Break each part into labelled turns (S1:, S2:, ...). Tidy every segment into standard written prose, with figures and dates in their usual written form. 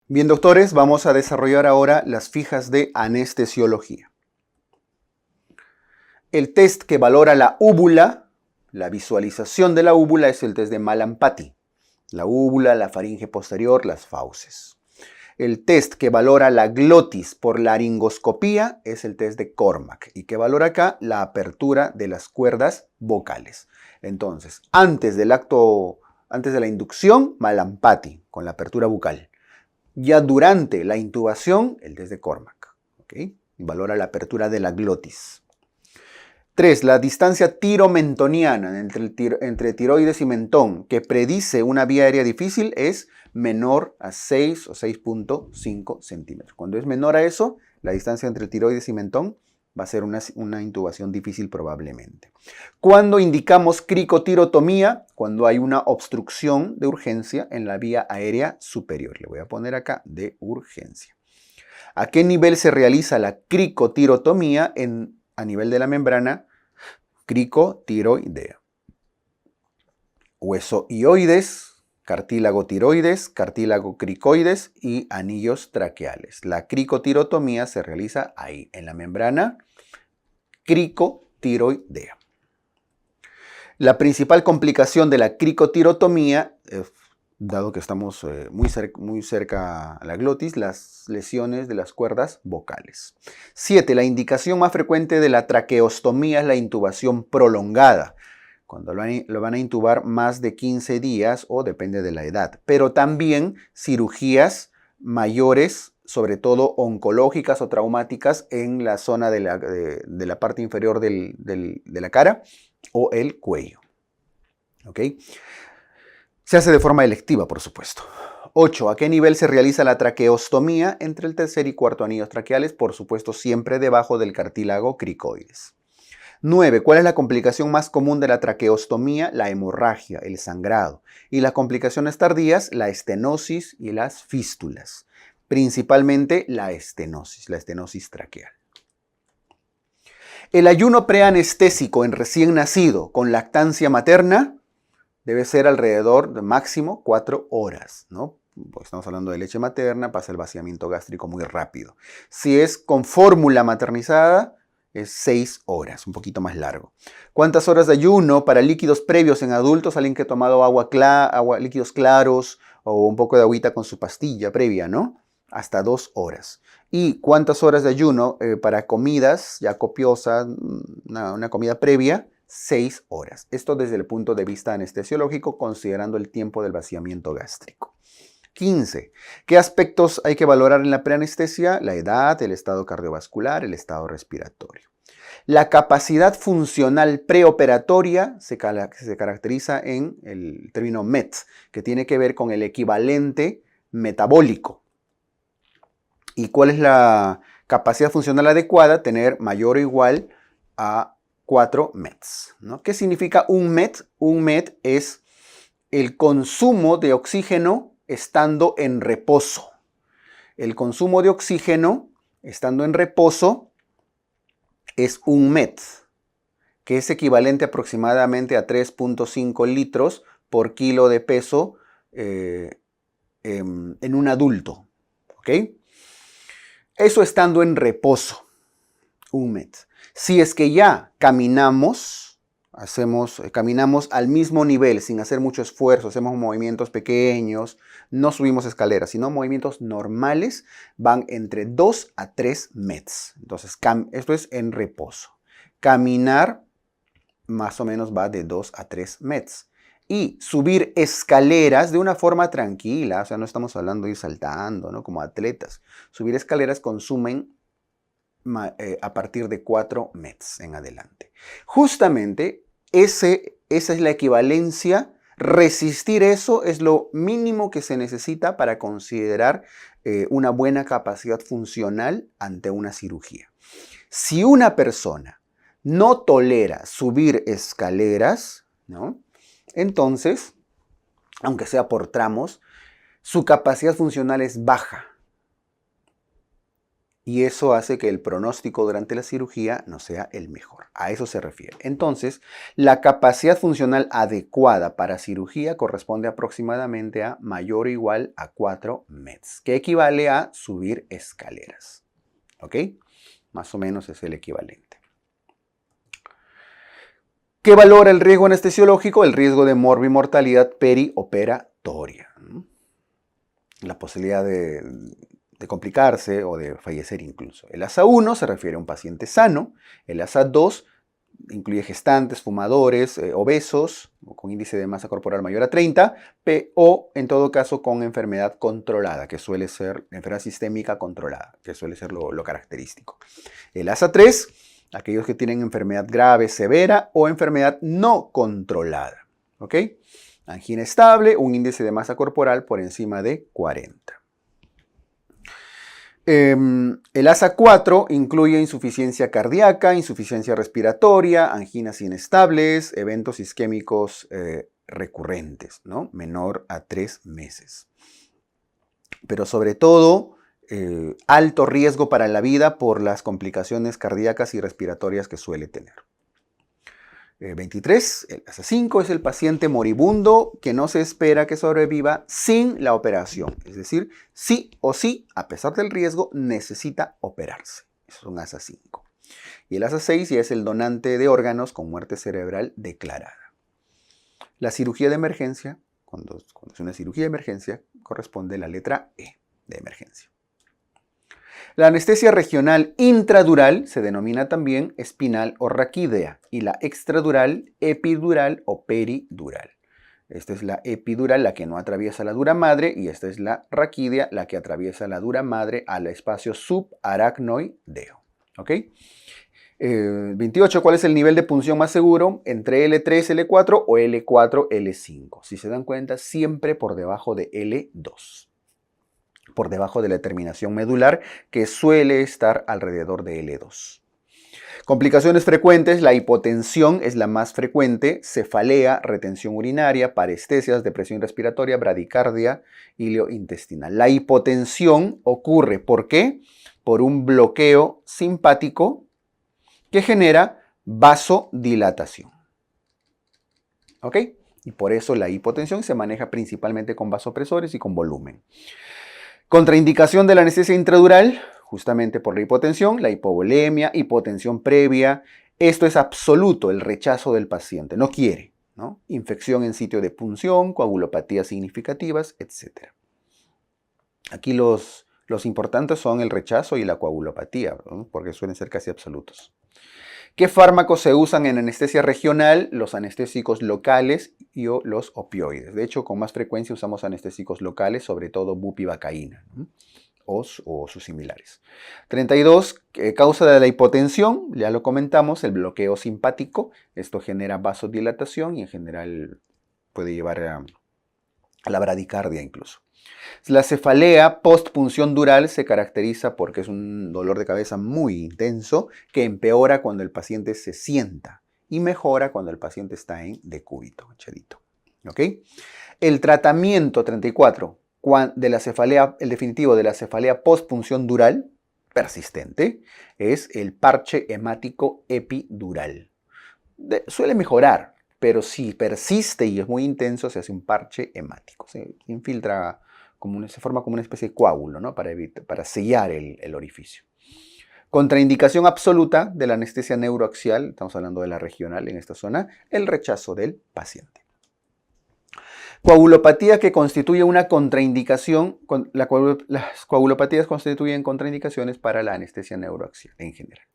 S1: Bien, doctores, vamos a desarrollar ahora las fijas de anestesiología. El test que valora la úvula, la visualización de la úvula, es el test de Mallampati. La úvula, la faringe posterior, las fauces. El test que valora la glotis por laringoscopía es el test de Cormack y que valora acá la apertura de las cuerdas vocales. Entonces, antes de la inducción, Mallampati con la apertura bucal. Ya durante la intubación, el test de Cormack. ¿Okay? Valora la apertura de la glotis. 3. La distancia tiromentoniana entre tiroides y mentón, que predice una vía aérea difícil, es menor a 6 o 6.5 centímetros. Cuando es menor a eso, la distancia entre tiroides y mentón va a ser una intubación difícil probablemente. Cuando indicamos cricotirotomía, cuando hay una obstrucción de urgencia en la vía aérea superior. Le voy a poner acá de urgencia. ¿A qué nivel se realiza la cricotirotomía? A nivel de la membrana cricotiroidea. Hueso hioides, cartílago tiroides, cartílago cricoides y anillos traqueales. La cricotirotomía se realiza ahí, en la membrana cricotiroidea. La principal complicación de la cricotirotomía, dado que estamos muy cerca a la glotis, las lesiones de las cuerdas vocales. 7. La indicación más frecuente de la traqueostomía es la intubación prolongada, cuando lo van a intubar más de 15 días o depende de la edad. Pero también cirugías mayores, sobre todo oncológicas o traumáticas en la zona de la parte inferior de la cara o el cuello. ¿Ok? Se hace de forma electiva, por supuesto. 8. ¿A qué nivel se realiza la traqueostomía? Entre el tercer y cuarto anillos traqueales, por supuesto, siempre debajo del cartílago cricoides. 9. ¿Cuál es la complicación más común de la traqueostomía? La hemorragia, el sangrado. Y las complicaciones tardías, la estenosis y las fístulas. Principalmente la estenosis traqueal. El ayuno preanestésico en recién nacido con lactancia materna debe ser alrededor de máximo 4 horas, ¿no? Porque estamos hablando de leche materna, pasa el vaciamiento gástrico muy rápido. Si es con fórmula maternizada, es 6 horas, un poquito más largo. ¿Cuántas horas de ayuno para líquidos previos en adultos? Alguien que ha tomado líquidos claros o un poco de agüita con su pastilla previa, ¿no? Hasta 2 horas. ¿Y cuántas horas de ayuno para comidas ya copiosas, una comida previa? 6 horas. Esto desde el punto de vista anestesiológico, considerando el tiempo del vaciamiento gástrico. 15. ¿Qué aspectos hay que valorar en la preanestesia? La edad, el estado cardiovascular, el estado respiratorio. La capacidad funcional preoperatoria se caracteriza en el término MET, que tiene que ver con el equivalente metabólico. ¿Y cuál es la capacidad funcional adecuada? Tener mayor o igual a 4 METs, ¿no? ¿Qué significa un MET? Un MET es el consumo de oxígeno estando en reposo. El consumo de oxígeno estando en reposo es un MET, que es equivalente aproximadamente a 3.5 litros por kilo de peso en un adulto. ¿Ok? Eso estando en reposo, un MET. Si es que ya caminamos al mismo nivel sin hacer mucho esfuerzo, hacemos movimientos pequeños, no subimos escaleras, sino movimientos normales, van entre 2 a 3 METs. Entonces, esto es en reposo. Caminar más o menos va de 2 a 3 METs. Y subir escaleras de una forma tranquila, o sea, no estamos hablando de ir saltando, ¿no? Como atletas. Subir escaleras consumen a partir de 4 METs en adelante. Justamente esa es la equivalencia. Resistir eso es lo mínimo que se necesita para considerar una buena capacidad funcional ante una cirugía. Si una persona no tolera subir escaleras, ¿no? Entonces, aunque sea por tramos, su capacidad funcional es baja. Y eso hace que el pronóstico durante la cirugía no sea el mejor. A eso se refiere. Entonces, la capacidad funcional adecuada para cirugía corresponde aproximadamente a mayor o igual a 4 METs, que equivale a subir escaleras. ¿Ok? Más o menos es el equivalente. ¿Qué valora el riesgo anestesiológico? El riesgo de morbimortalidad perioperatoria. La posibilidad de complicarse o de fallecer incluso. El ASA 1 se refiere a un paciente sano. El ASA 2 incluye gestantes, fumadores, obesos, con índice de masa corporal mayor a 30, o en todo caso con enfermedad controlada, que suele ser enfermedad sistémica controlada, que suele ser lo característico. El ASA 3, aquellos que tienen enfermedad grave, severa o enfermedad no controlada. ¿Ok? Angina estable, un índice de masa corporal por encima de 40. El ASA 4 incluye insuficiencia cardíaca, insuficiencia respiratoria, anginas inestables, eventos isquémicos recurrentes, ¿no? Menor a 3 meses. Pero sobre todo, alto riesgo para la vida por las complicaciones cardíacas y respiratorias que suele tener. 23, el ASA 5 es el paciente moribundo que no se espera que sobreviva sin la operación. Es decir, sí o sí, a pesar del riesgo, necesita operarse. Eso es un ASA 5. Y el ASA 6 ya es el donante de órganos con muerte cerebral declarada. La cirugía de emergencia, cuando es una cirugía de emergencia, corresponde a la letra E de emergencia. La anestesia regional intradural se denomina también espinal o raquídea y la extradural epidural o peridural. Esta es la epidural, la que no atraviesa la dura madre, y esta es la raquídea, la que atraviesa la dura madre al espacio subaracnoideo. ¿Ok? 28. ¿Cuál es el nivel de punción más seguro? Entre L3, L4 o L4, L5. Si se dan cuenta, siempre por debajo de L2. Por debajo de la terminación medular, que suele estar alrededor de L2. Complicaciones frecuentes: la hipotensión es la más frecuente, cefalea, retención urinaria, parestesias, depresión respiratoria, bradicardia, iliointestinal. La hipotensión ocurre, ¿por qué? Por un bloqueo simpático que genera vasodilatación. ¿Ok? Y por eso la hipotensión se maneja principalmente con vasopresores y con volumen. Contraindicación de la anestesia intradural, justamente por la hipotensión, la hipovolemia, hipotensión previa. Esto es absoluto, el rechazo del paciente, no quiere, ¿no? Infección en sitio de punción, coagulopatías significativas, etc. Aquí los importantes son el rechazo y la coagulopatía, ¿no? Porque suelen ser casi absolutos. ¿Qué fármacos se usan en anestesia regional? Los anestésicos locales y los opioides. De hecho, con más frecuencia usamos anestésicos locales, sobre todo bupivacaína, ¿no? o sus similares. 32. Causa de la hipotensión, ya lo comentamos, el bloqueo simpático. Esto genera vasodilatación y en general puede llevar a la bradicardia incluso. La cefalea postpunción dural se caracteriza porque es un dolor de cabeza muy intenso que empeora cuando el paciente se sienta y mejora cuando el paciente está en decúbito, echadito. ¿Ok? El tratamiento 34 de la cefalea, el definitivo de la cefalea postpunción dural persistente, es el parche hemático epidural. Suele mejorar, pero si persiste y es muy intenso, se hace un parche hemático. Se infiltra, se forma como una especie de coágulo, ¿no? para sellar el orificio. Contraindicación absoluta de la anestesia neuroaxial, estamos hablando de la regional en esta zona, el rechazo del paciente. Coagulopatía que constituye una contraindicación, las coagulopatías constituyen contraindicaciones para la anestesia neuroaxial en general.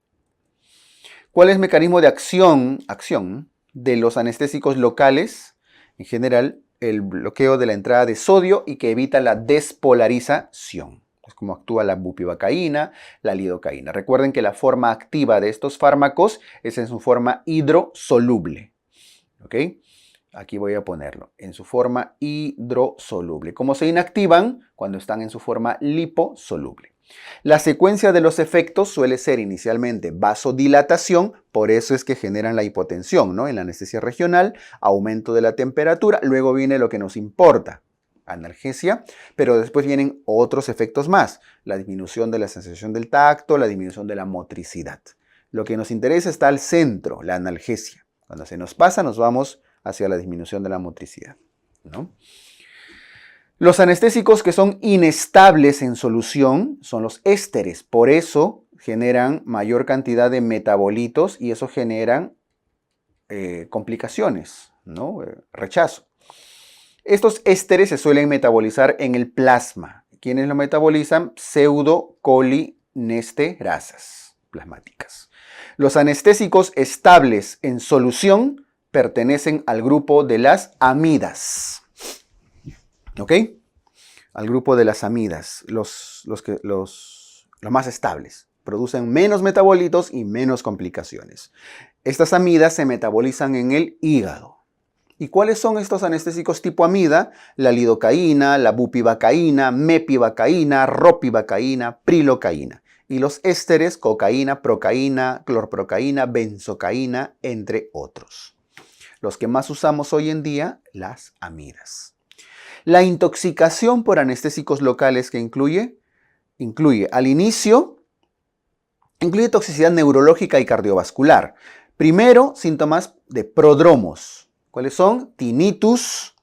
S1: ¿Cuál es el mecanismo de acción de los anestésicos locales? En general, el bloqueo de la entrada de sodio y que evita la despolarización. Es como actúa la bupivacaína, la lidocaína. Recuerden que la forma activa de estos fármacos es en su forma hidrosoluble. ¿Ok? Aquí voy a ponerlo, en su forma hidrosoluble. ¿Cómo se inactivan? Cuando están en su forma liposoluble. La secuencia de los efectos suele ser inicialmente vasodilatación, por eso es que generan la hipotensión, ¿no? En la anestesia regional, aumento de la temperatura, luego viene lo que nos importa, analgesia, pero después vienen otros efectos más, la disminución de la sensación del tacto, la disminución de la motricidad. Lo que nos interesa está al centro, la analgesia. Cuando se nos pasa, nos vamos hacia la disminución de la motricidad, ¿no? Los anestésicos que son inestables en solución son los ésteres, por eso generan mayor cantidad de metabolitos y eso generan complicaciones, ¿no? Rechazo. Estos ésteres se suelen metabolizar en el plasma. ¿Quiénes lo metabolizan? Pseudocolinesterasas plasmáticas. Los anestésicos estables en solución pertenecen al grupo de las amidas. ¿Ok? Al grupo de las amidas, los más estables. Producen menos metabolitos y menos complicaciones. Estas amidas se metabolizan en el hígado. ¿Y cuáles son estos anestésicos tipo amida? La lidocaína, la bupivacaína, mepivacaína, ropivacaína, prilocaína. Y los ésteres, cocaína, procaína, clorprocaína, benzocaína, entre otros. Los que más usamos hoy en día, las amidas. La intoxicación por anestésicos locales que incluye al inicio, incluye toxicidad neurológica y cardiovascular. Primero, síntomas de prodromos. ¿Cuáles son? Tinnitus,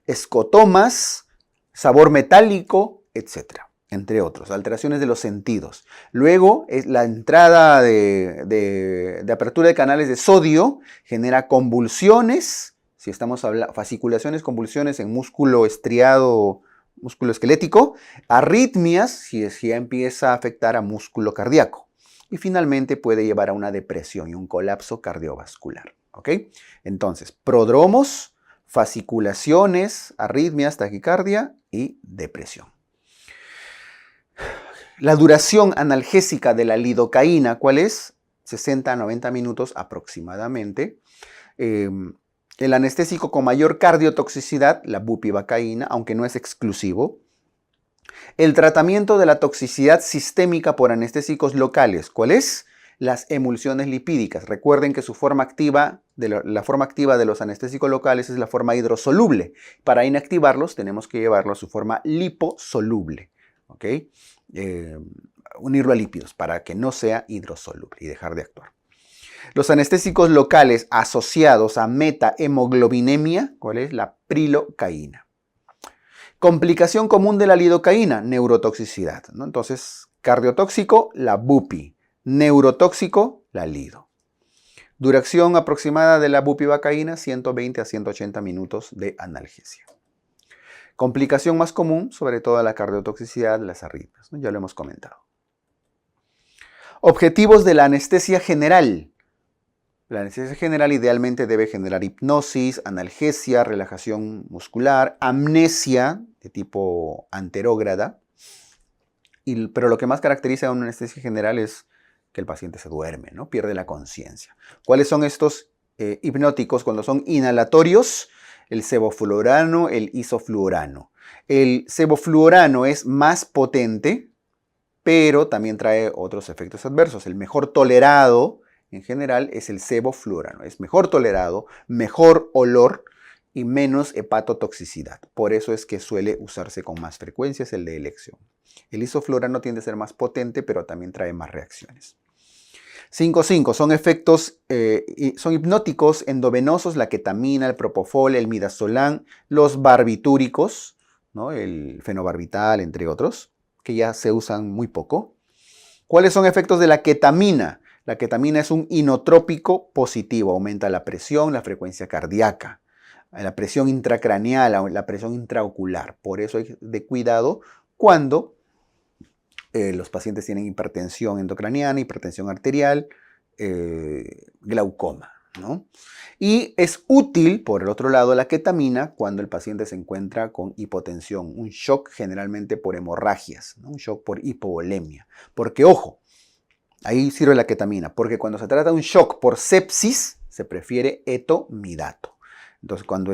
S1: escotomas, sabor metálico, etc. Entre otros, alteraciones de los sentidos. Luego, la entrada de apertura de canales de sodio genera convulsiones, si estamos hablando, fasciculaciones, convulsiones en músculo estriado, músculo esquelético, arritmias, si ya empieza a afectar a músculo cardíaco. Y finalmente puede llevar a una depresión y un colapso cardiovascular. ¿Ok? Entonces, prodromos, fasciculaciones, arritmias, taquicardia y depresión. La duración analgésica de la lidocaína, ¿cuál es? 60 a 90 minutos aproximadamente. El anestésico con mayor cardiotoxicidad, la bupivacaína, aunque no es exclusivo. El tratamiento de la toxicidad sistémica por anestésicos locales, ¿cuál es? Las emulsiones lipídicas. Recuerden que la forma activa de los anestésicos locales es la forma hidrosoluble. Para inactivarlos tenemos que llevarlo a su forma liposoluble. ¿Ok? Unirlo a lípidos para que no sea hidrosoluble y dejar de actuar. Los anestésicos locales asociados a metahemoglobinemia, ¿cuál es? La prilocaína. Complicación común de la lidocaína, neurotoxicidad, ¿no? Entonces, cardiotóxico, la bupi. Neurotóxico, la lido. Duración aproximada de la bupivacaína, 120 a 180 minutos de analgesia. Complicación más común, sobre todo la cardiotoxicidad, las arritmias, ¿no? Ya lo hemos comentado. Objetivos de la anestesia general. La anestesia general idealmente debe generar hipnosis, analgesia, relajación muscular, amnesia de tipo anterógrada. Pero lo que más caracteriza a una anestesia general es que el paciente se duerme, ¿no? Pierde la conciencia. ¿Cuáles son estos hipnóticos cuando son inhalatorios? El sevoflurano, el isoflurano. El sevoflurano es más potente, pero también trae otros efectos adversos. El mejor tolerado en general es el sevoflurano. Es mejor tolerado, mejor olor y menos hepatotoxicidad. Por eso es que suele usarse con más frecuencia, es el de elección. El isoflurano tiende a ser más potente, pero también trae más reacciones. 5.5. Son efectos, son hipnóticos endovenosos, la ketamina, el propofol, el midazolam, los barbitúricos, ¿no? El fenobarbital, entre otros, que ya se usan muy poco. ¿Cuáles son efectos de la ketamina? La ketamina es un inotrópico positivo, aumenta la presión, la frecuencia cardíaca, la presión intracraneal, la presión intraocular. Por eso hay de cuidado cuando los pacientes tienen hipertensión endocraniana, hipertensión arterial, glaucoma, ¿no? Y es útil, por el otro lado, la ketamina cuando el paciente se encuentra con hipotensión, un shock generalmente por hemorragias, ¿no? Un shock por hipovolemia. Porque, ojo, ahí sirve la ketamina, porque cuando se trata de un shock por sepsis, se prefiere etomidato. Entonces, cuando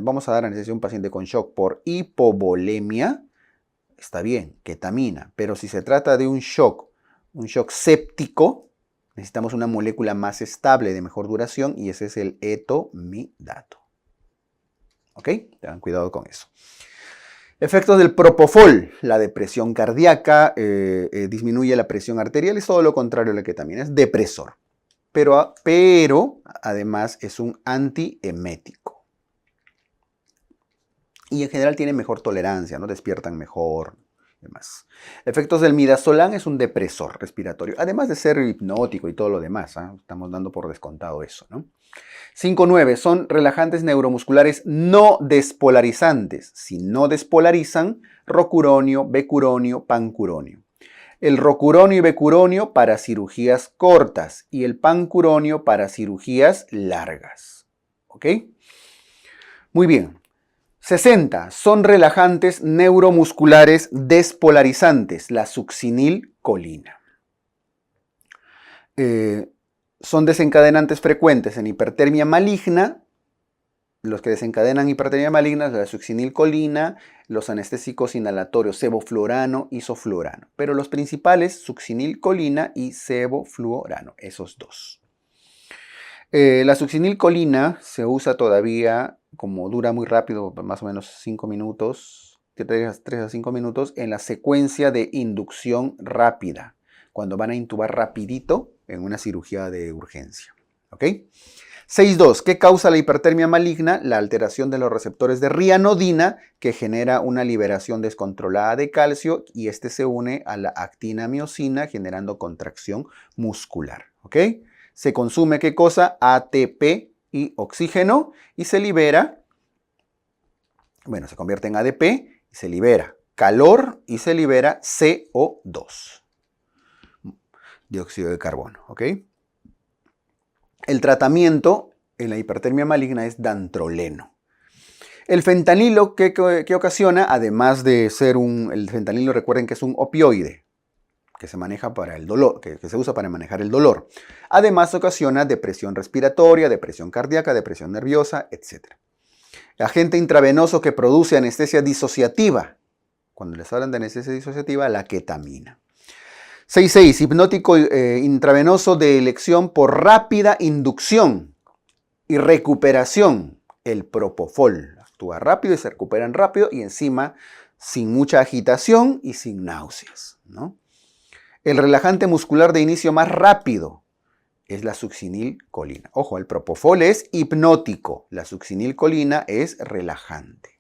S1: vamos a dar anestesia a un paciente con shock por hipovolemia, está bien, ketamina, pero si se trata de un shock séptico, necesitamos una molécula más estable, de mejor duración, y ese es el etomidato. ¿Ok? Tengan cuidado con eso. Efectos del propofol, la depresión cardíaca, disminuye la presión arterial, es todo lo contrario a la ketamina, es depresor. Pero además es un antiemético. Y en general tiene mejor tolerancia, ¿no? Despiertan mejor. Demás. Efectos del midazolam es un depresor respiratorio, además de ser hipnótico y todo lo demás. Estamos dando por descontado eso, ¿no? 5.9. Son relajantes neuromusculares no despolarizantes. Si no despolarizan, rocuronio, becuronio, pancuronio. El rocuronio y becuronio para cirugías cortas y el pancuronio para cirugías largas. ¿Ok? Muy bien. 60. Son relajantes neuromusculares despolarizantes, la succinilcolina. Son desencadenantes frecuentes en hipertermia maligna. Los que desencadenan hipertermia maligna, la succinilcolina, los anestésicos inhalatorios, sevoflurano, isoflurano. Pero los principales, succinilcolina y sevoflurano, esos dos. La succinilcolina se usa todavía, como dura muy rápido, más o menos 5 minutos, 3 a 5 minutos, en la secuencia de inducción rápida, cuando van a intubar rapidito en una cirugía de urgencia. ¿Ok? 6.2. ¿Qué causa la hipertermia maligna? La alteración de los receptores de rianodina, que genera una liberación descontrolada de calcio, y este se une a la actina-miosina, generando contracción muscular. ¿Ok? Se consume, ¿qué cosa? ATP y oxígeno, y se libera, bueno, se convierte en ADP, y se libera calor, y se libera CO2, dióxido de carbono, ¿ok? El tratamiento en la hipertermia maligna es dantroleno. El fentanilo, ¿qué ocasiona? Además de ser el fentanilo, recuerden que es un opioide, que se maneja para el dolor, que se usa para manejar el dolor. Además ocasiona depresión respiratoria, depresión cardíaca, depresión nerviosa, etc. Agente intravenoso que produce anestesia disociativa. Cuando les hablan de anestesia disociativa, la ketamina. 6.6. Hipnótico intravenoso de elección por rápida inducción y recuperación. El propofol. Actúa rápido y se recuperan rápido y encima sin mucha agitación y sin náuseas, ¿no? El relajante muscular de inicio más rápido es la succinilcolina. Ojo, el propofol es hipnótico. La succinilcolina es relajante.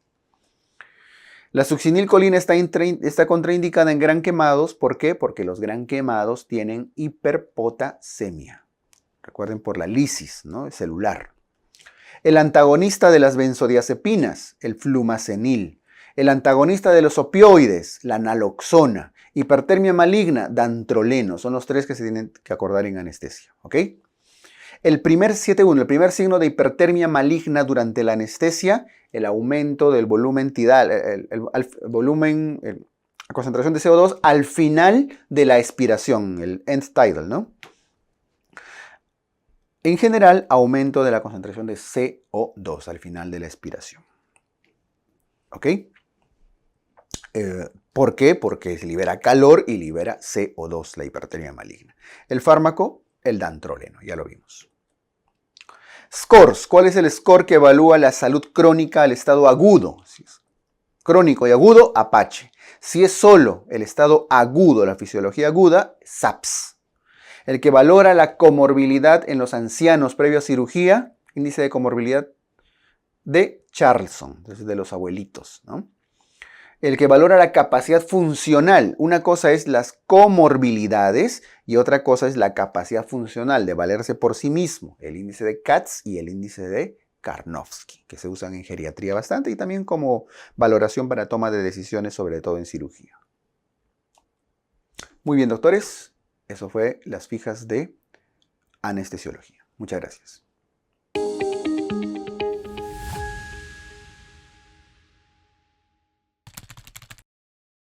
S1: La succinilcolina está contraindicada en gran quemados. ¿Por qué? Porque los gran quemados tienen hiperpotasemia. Recuerden, por la lisis, ¿no? Celular. El antagonista de las benzodiazepinas, el flumazenil. El antagonista de los opioides, la naloxona. Hipertermia maligna, dantroleno. Son los 3 que se tienen que acordar en anestesia. ¿Ok? El primer 7.1, el primer signo de hipertermia maligna durante la anestesia, el aumento del volumen tidal, la concentración de CO2 al final de la expiración, el end tidal, ¿no? En general, aumento de la concentración de CO2 al final de la expiración. ¿Ok? ¿Por qué? Porque se libera calor y libera CO2, la hipertermia maligna. El fármaco, el dantroleno, ya lo vimos. Scores. ¿Cuál es el score que evalúa la salud crónica al estado agudo? Si es crónico y agudo, Apache. Si es solo el estado agudo, la fisiología aguda, SAPS. El que valora la comorbilidad en los ancianos previo a cirugía, índice de comorbilidad de Charlson, de los abuelitos, ¿no? El que valora la capacidad funcional. Una cosa es las comorbilidades y otra cosa es la capacidad funcional de valerse por sí mismo. El índice de Katz y el índice de Karnofsky, que se usan en geriatría bastante y también como valoración para toma de decisiones, sobre todo en cirugía. Muy bien, doctores. Eso fue las fijas de anestesiología. Muchas gracias.